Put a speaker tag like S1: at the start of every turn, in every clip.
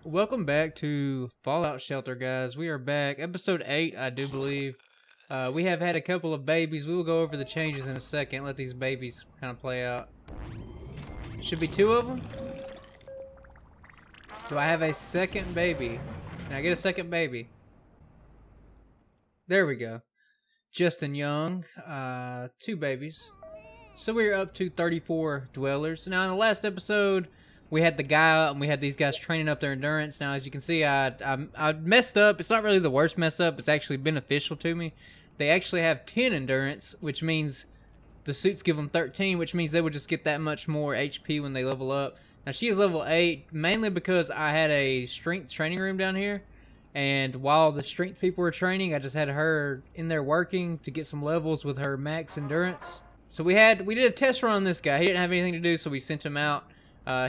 S1: Welcome back to Fallout Shelter, guys. We are back. Episode 8, I do believe. We have had a couple of babies. We will go over the changes in a second. Let these babies kind of play out. Should be 2 of them. Do I have a second baby? Can I get a second baby? There we go. Justin Young. 2 babies. So we're up to 34 dwellers. Now, in the last episode, we had the guy out and we had these guys training up their endurance. Now, as you can see, I messed up. It's not really the worst mess up. It's actually beneficial to me. They actually have 10 endurance, which means the suits give them 13, which means they would just get that much more HP when they level up. Now, she is level 8, mainly because I had a strength training room down here. And while the strength people were training, I just had her in there working to get some levels with her max endurance. So we did a test run on this guy. He didn't have anything to do, so we sent him out.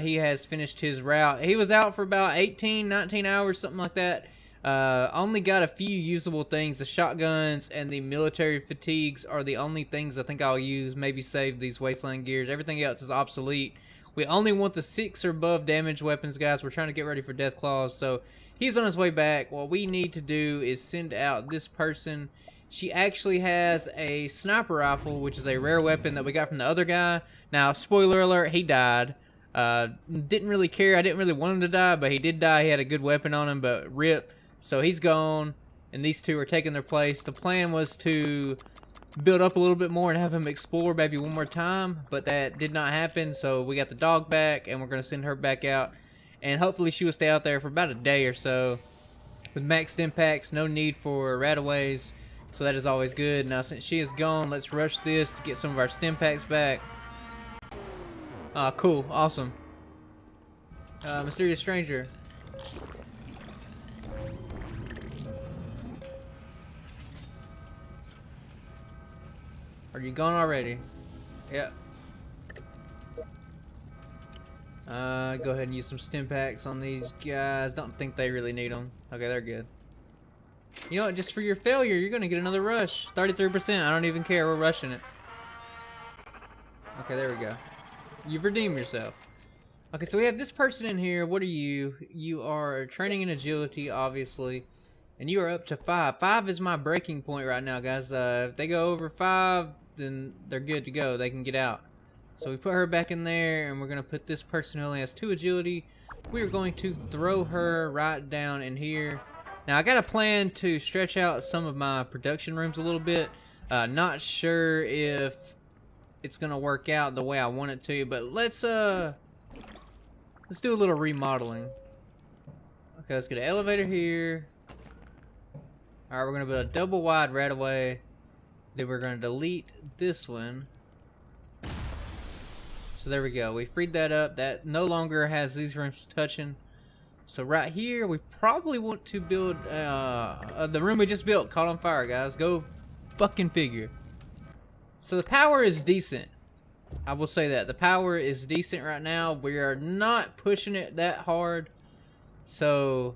S1: He has finished his route. He was out for about 18, 19 hours, something like that. Only got a few usable things. The shotguns and the military fatigues are the only things I think I'll use. Maybe save these wasteland gears. Everything else is obsolete. We only want the 6 or above damage weapons, guys. We're trying to get ready for Deathclaws. So he's on his way back. What we need to do is send out this person. She actually has a sniper rifle, which is a rare weapon that we got from the other guy. Now, spoiler alert, he died. Didn't really care. I didn't really want him to die, but he did die. He had a good weapon on him, but rip. So he's gone, and these 2 are taking their place. The plan was to build up a little bit more and have him explore maybe one more time, but that did not happen. So we got the dog back, and we're going to send her back out. And hopefully she will stay out there for about a day or so. With maxed impacts, no need for rataways. So that is always good. Now, since she is gone, let's rush this to get some of our stim packs back. Cool. Awesome. Mysterious stranger. Are you gone already? Yep. Go ahead and use some stim packs on these guys. Don't think they really need them. Okay, they're good. You know what? Just for your failure, you're going to get another rush. 33%. I don't even care. We're rushing it. Okay, there we go. You've redeemed yourself. Okay, so we have this person in here. What are you? You are training in agility, obviously. And you are up to 5. 5 is my breaking point right now, guys. If they go over 5, then they're good to go. They can get out. So we put her back in there, and we're going to put this person who only has 2 agility. We're going to throw her right down in here. Now, I got a plan to stretch out some of my production rooms a little bit. Not sure if it's going to work out the way I want it to, but let's do a little remodeling. Okay, let's get an elevator here. Alright, we're going to build a double wide right away. Then we're going to delete this one. So there we go. We freed that up. That no longer has these rooms touching. So right here, we probably want to build the room we just built caught on fire, guys. Go fucking figure. So the power is decent. I will say that. The power is decent right now. We are not pushing it that hard. So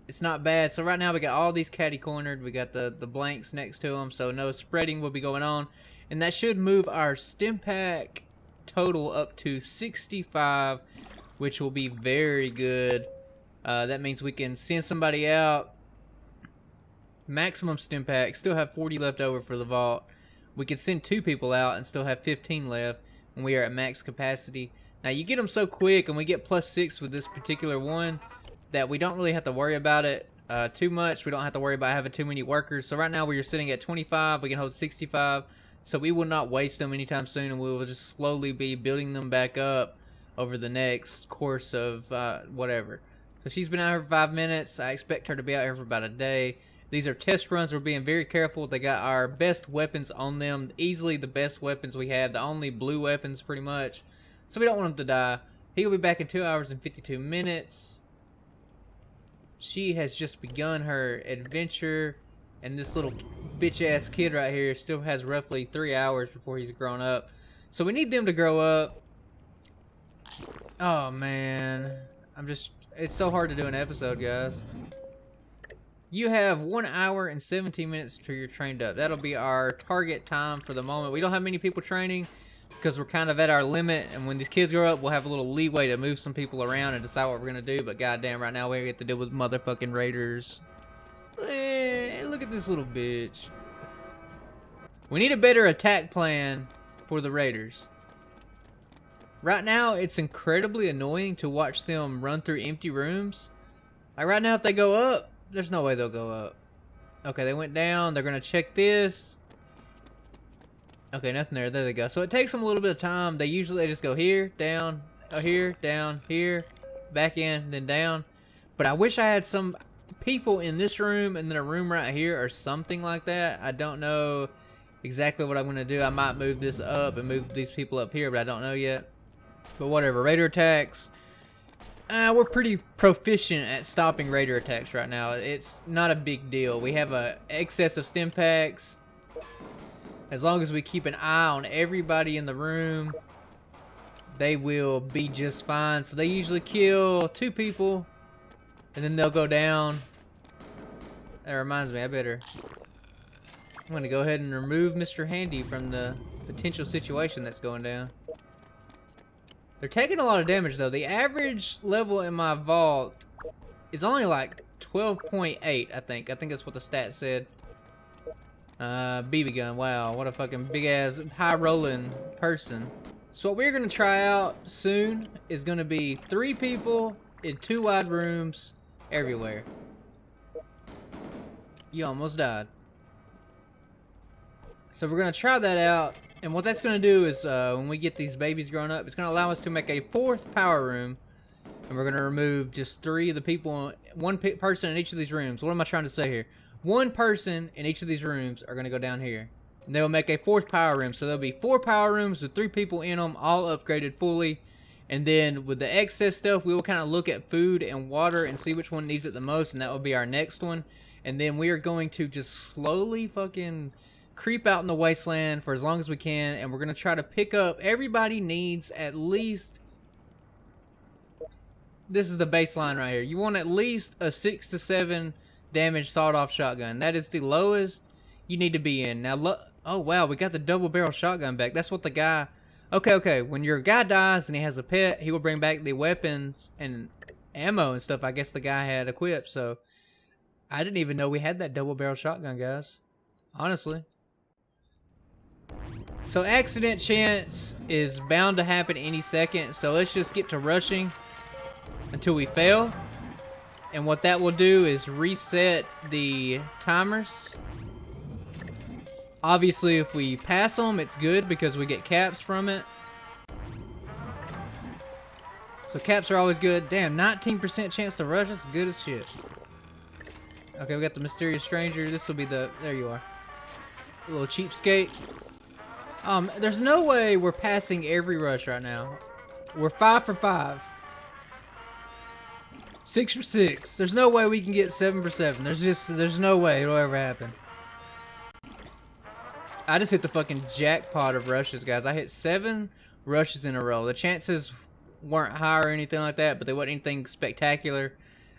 S1: it's not bad. So right now we got all these catty cornered. We got the blanks next to them. So no spreading will be going on. And that should move our stim pack total up to 65, which will be very good. That means we can send somebody out. Maximum stim pack. Still have 40 left over for the vault. We can send 2 people out and still have 15 left when we are at max capacity. Now you get them so quick, and we get +6 with this particular one, that we don't really have to worry about it too much. We don't have to worry about having too many workers. So right now we are sitting at 25. We can hold 65. So we will not waste them anytime soon, and we will just slowly be building them back up over the next course of whatever. So she's been out here for 5 minutes. I expect her to be out here for about a day. These are test runs. We're being very careful. They got our best weapons on them. Easily the best weapons we have. The only blue weapons, pretty much. So we don't want them to die. He will be back in 2 hours and 52 minutes. She has just begun her adventure. And this little bitch-ass kid right here still has roughly 3 hours before he's grown up. So we need them to grow up. Oh, man. It's so hard to do an episode, guys. You have 1 hour and 17 minutes till you're trained up. That'll be our target time for the moment. We don't have many people training. because we're kind of at our limit, and when these kids grow up, we'll have a little leeway to move some people around and decide what we're gonna do. But goddamn, right now we get to deal with motherfucking raiders. Look at this little bitch. We need a better attack plan for the raiders. Right now, it's incredibly annoying to watch them run through empty rooms. Like right now, if they go up, there's no way they'll go up. Okay, they went down. They're gonna check this. Okay, nothing there. There they go. So it takes them a little bit of time. They just go here, down, here, down, here, back in, then down. But I wish I had some people in this room and then a room right here or something like that. I don't know exactly what I'm gonna do. I might move this up and move these people up here, but I don't know yet. But whatever. Raider attacks. We're pretty proficient at stopping raider attacks right now. It's not a big deal. We have a excess of stim packs. As long as we keep an eye on everybody in the room, they will be just fine. So they usually kill 2 people, and then they'll go down. That reminds me, I'm going to go ahead and remove Mr. Handy from the potential situation that's going down. They're taking a lot of damage, though. The average level in my vault is only like 12.8, I think. I think that's what the stat said. BB gun. Wow, what a fucking big-ass, high-rolling person. So what we're going to try out soon is going to be 3 people in 2 wide rooms everywhere. You almost died. So we're going to try that out. And what that's going to do is, when we get these babies grown up, it's going to allow us to make a 4th power room. And we're going to remove just 3 of the people, 1 person in each of these rooms. What am I trying to say here? 1 person in each of these rooms are going to go down here. And they'll make a 4th power room. So there'll be 4 power rooms with 3 people in them, all upgraded fully. And then with the excess stuff, we will kind of look at food and water and see which one needs it the most. And that will be our next one. And then we are going to just slowly fucking creep out in the wasteland for as long as we can, and we're gonna try to pick up. Everybody needs at least, this is the baseline right here, you want at least a 6 to 7 damage sawed-off shotgun. That is the lowest you need to be in. Now oh wow, we got the double barrel shotgun back. That's what the guy, okay, when your guy dies and he has a pet, he will bring back the weapons and ammo and stuff I guess the guy had equipped. So I didn't even know we had that double barrel shotgun, guys, honestly. So accident chance is bound to happen any second, so let's just get to rushing until we fail. And what that will do is reset the timers. Obviously if we pass them, it's good because we get caps from it. So caps are always good. Damn, 19% chance to rush, that's good as shit. Okay, we got the mysterious stranger. This will be the, there you are. A little cheapskate. There's no way we're passing every rush right now. We're 5 for 5. 6 for 6. There's no way we can get 7 for 7. There's no way it'll ever happen. I just hit the fucking jackpot of rushes, guys. I hit 7 rushes in a row. The chances weren't high or anything like that, but they wasn't anything spectacular.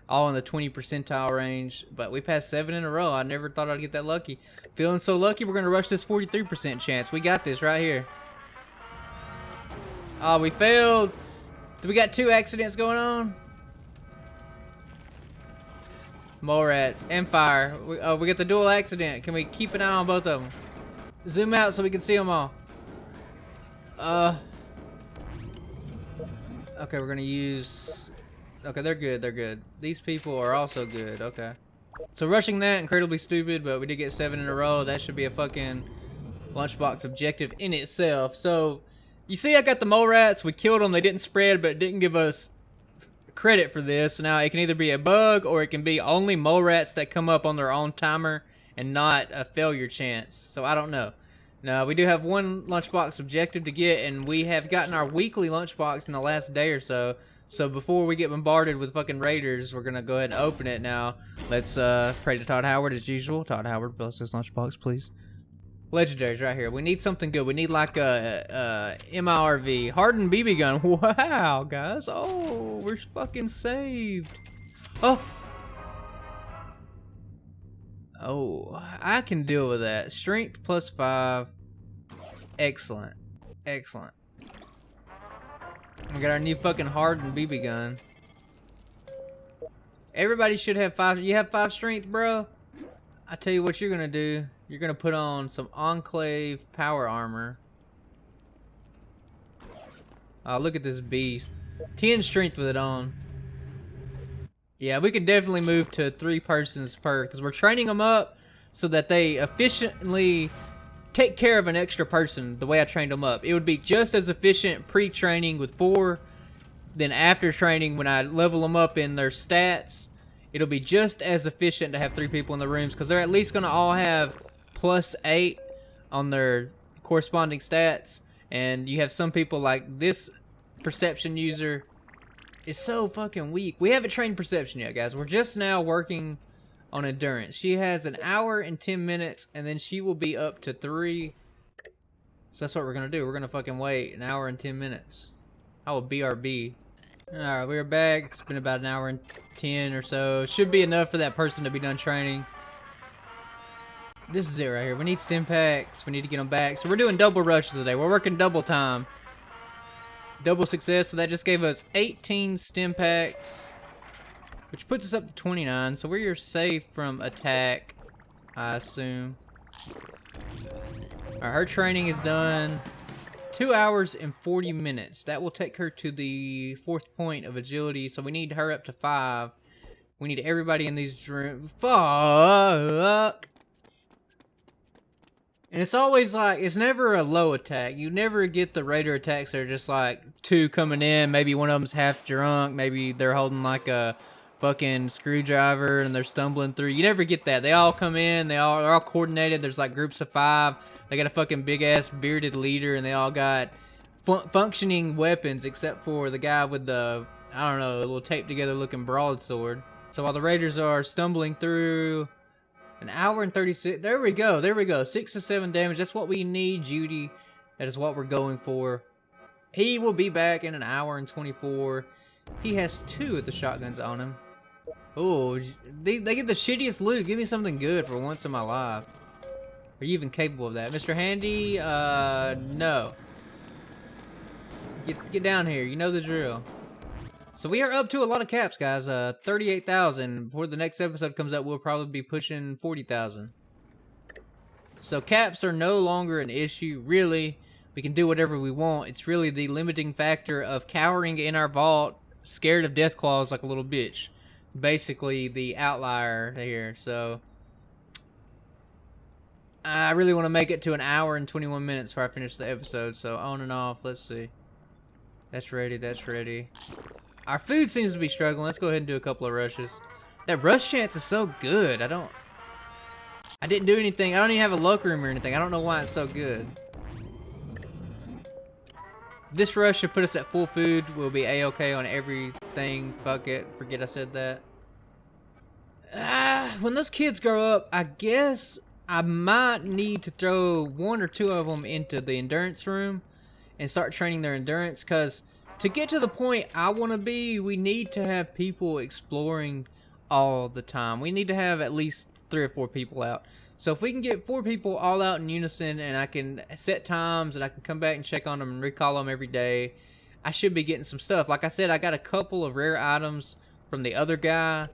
S1: All in the 20 percentile range, but we passed 7 in a row. I never thought I'd get that lucky. Feeling so lucky, we're gonna rush this 43% chance. We got this right here. Oh, we failed. Do we got 2 accidents going on? Mole rats and fire. We got the dual accident. Can we keep an eye on both of them? Zoom out so we can see them all. Okay, we're gonna use. Okay, they're good, they're good. These people are also good, okay. So rushing that, incredibly stupid, but we did get 7 in a row. That should be a fucking lunchbox objective in itself. So, you see I got the mole rats. We killed them, they didn't spread, but it didn't give us credit for this. Now, it can either be a bug, or it can be only mole rats that come up on their own timer, and not a failure chance. So, I don't know. Now, we do have 1 lunchbox objective to get, and we have gotten our weekly lunchbox in the last day or so. So before we get bombarded with fucking raiders, we're gonna go ahead and open it now. Let's pray to Todd Howard as usual. Todd Howard, bless this lunchbox, please. Legendaries right here. We need something good. We need like a MIRV. Hardened BB gun. Wow, guys. Oh, we're fucking saved. Oh. Oh, I can deal with that. Strength +5. Excellent. Excellent. We got our new fucking hardened BB gun. Everybody should have 5. You have 5 strength, bro? I tell you what you're gonna do. You're gonna put on some Enclave power armor. Oh, look at this beast. 10 strength with it on. Yeah, we could definitely move to 3 persons per, because we're training them up so that they efficiently take care of an extra person the way I trained them up. It would be just as efficient pre-training with 4. Then after training, when I level them up in their stats, it'll be just as efficient to have 3 people in the rooms, because they're at least going to all have +8 on their corresponding stats. And you have some people like this perception user is so fucking weak. We haven't trained perception yet, guys. We're just now working on endurance. She has an hour and 10 minutes, and then she will be up to 3. So that's what we're going to do. We're going to fucking wait an hour and 10 minutes. I will BRB. Alright, we're back. It's been about an hour and 10 or so. Should be enough for that person to be done training. This is it right here. We need stim packs. We need to get them back. So we're doing double rushes today. We're working double time. Double success. So that just gave us 18 stim packs, which puts us up to 29. So we're safe from attack, I assume. Alright, her training is done. 2 hours and 40 minutes. That will take her to the 4th point of agility. So we need her up to 5. We need everybody in these rooms. Fuck. And it's always like, it's never a low attack. You never get the raider attacks that are just like 2 coming in. Maybe one of them's half drunk. Maybe they're holding like a fucking screwdriver and they're stumbling through. You never get that. They all come in. They're all coordinated. There's like groups of 5. They got a fucking big ass bearded leader, and they all got functioning weapons except for the guy with the, I don't know, a little taped together looking broadsword. So while the raiders are stumbling through, an hour and 36. There we go. There we go. 6 to 7 damage. That's what we need, Judy. That is what we're going for. He will be back in an hour and 24. He has 2 of the shotguns on him. Oh, they get the shittiest loot. Give me something good for once in my life. Are you even capable of that? Mr. Handy? No. Get down here. You know the drill. So we are up to a lot of caps, guys. 38,000. Before the next episode comes out, we'll probably be pushing 40,000. So caps are no longer an issue, really. We can do whatever we want. It's really the limiting factor of cowering in our vault, scared of Deathclaws like a little bitch. Basically, the outlier here. So I really want to make it to an hour and 21 minutes before I finish the episode. So on and off. Let's see. That's ready. That's ready. Our food seems to be struggling. Let's go ahead and do a couple of rushes. That rush chance is so good. I didn't do anything. I don't even have a luck room or anything. I don't know why it's so good. This rush should put us at full food. We'll be A-okay on everything. Fuck it. Forget I said that. When those kids grow up, I guess I might need to throw 1 or 2 of them into the endurance room and start training their endurance, because to get to the point I want to be, we need to have people exploring all the time. We need to have at least 3 or 4 people out. So if we can get 4 people all out in unison, and I can set times and I can come back and check on them and recall them every day, I should be getting some stuff. Like I said, I got a couple of rare items from the other guy,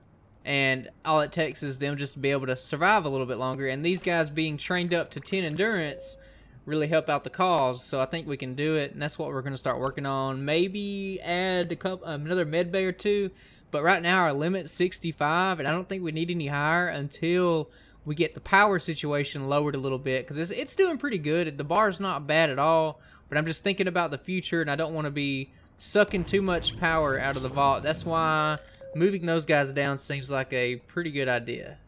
S1: and all it takes is them just to be able to survive a little bit longer. And these guys being trained up to 10 endurance really help out the cause, so I think we can do it, and that's what we're going to start working on. Maybe add another med bay or 2, but right now our limit's 65, and I don't think we need any higher until we get the power situation lowered a little bit, because it's doing pretty good. The bar's not bad at all, but I'm just thinking about the future, and I don't want to be sucking too much power out of the vault. That's why moving those guys down seems like a pretty good idea.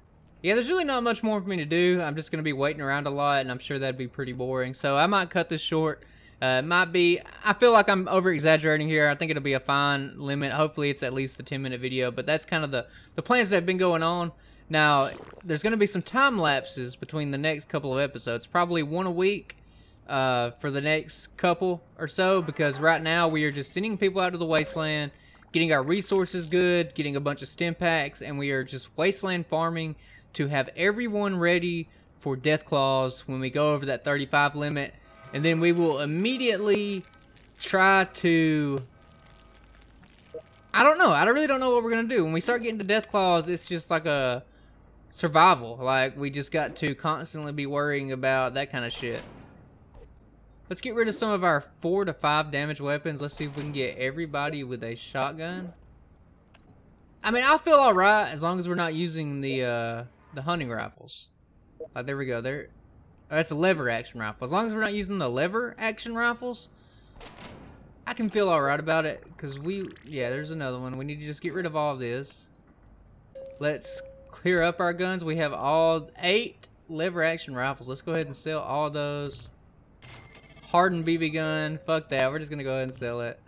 S1: Yeah, there's really not much more for me to do. I'm just going to be waiting around a lot, and I'm sure that'd be pretty boring. So I might cut this short. It might be, I feel like I'm over-exaggerating here. I think it'll be a fine limit. Hopefully it's at least a 10-minute video, but that's kind of the plans that have been going on. Now, there's going to be some time lapses between the next couple of episodes. Probably 1 a week for the next couple or so, because right now we are just sending people out to the wasteland, getting our resources good, getting a bunch of stim packs, and we are just wasteland farming to have everyone ready for Deathclaws when we go over that 35 limit. And then we will immediately try to... I don't know. I really don't know what we're going to do. When we start getting to Deathclaws, it's just like a survival. Like, we just got to constantly be worrying about that kind of shit. Let's get rid of some of our 4 to 5 damage weapons. Let's see if we can get everybody with a shotgun. I mean, I'll feel alright as long as we're not using the hunting rifles. Like, there we go. There. That's a lever action rifle. As long as we're not using the lever action rifles, I can feel alright about it. Because yeah, there's another one. We need to just get rid of all of this. Let's clear up our guns. We have all 8 lever action rifles. Let's go ahead and sell all those. Hardened BB gun. Fuck that. We're just going to go ahead and sell it.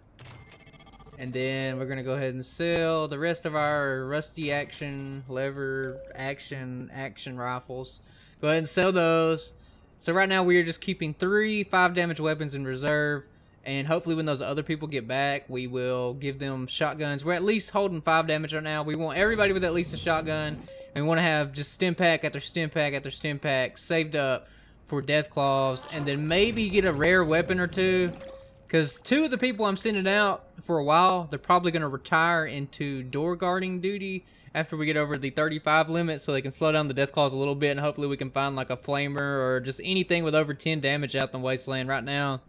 S1: And then we're going to go ahead and sell the rest of our rusty action, lever action rifles. Go ahead and sell those. So right now we are just keeping 3 5 damage weapons in reserve. And hopefully when those other people get back, we will give them shotguns. We're at least holding 5 damage right now. We want everybody with at least a shotgun. And we want to have just stim pack after stim pack after stim pack saved up for Deathclaws. And then maybe get a rare weapon or 2. Because 2 of the people I'm sending out for a while, they're probably going to retire into door guarding duty after we get over the 35 limit, so they can slow down the Deathclaws a little bit, and hopefully we can find like a flamer or just anything with over 10 damage out in the wasteland. Right now,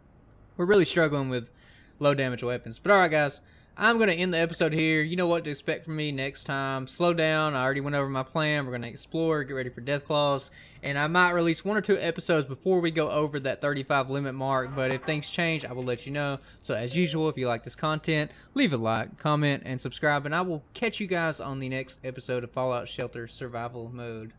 S1: we're really struggling with low damage weapons. But alright guys, I'm going to end the episode here. You know what to expect from me next time. Slow down. I already went over my plan. We're going to explore, get ready for Deathclaws. And I might release 1 or 2 episodes before we go over that 35 limit mark. But if things change, I will let you know. So as usual, if you like this content, leave a like, comment, and subscribe. And I will catch you guys on the next episode of Fallout Shelter Survival Mode.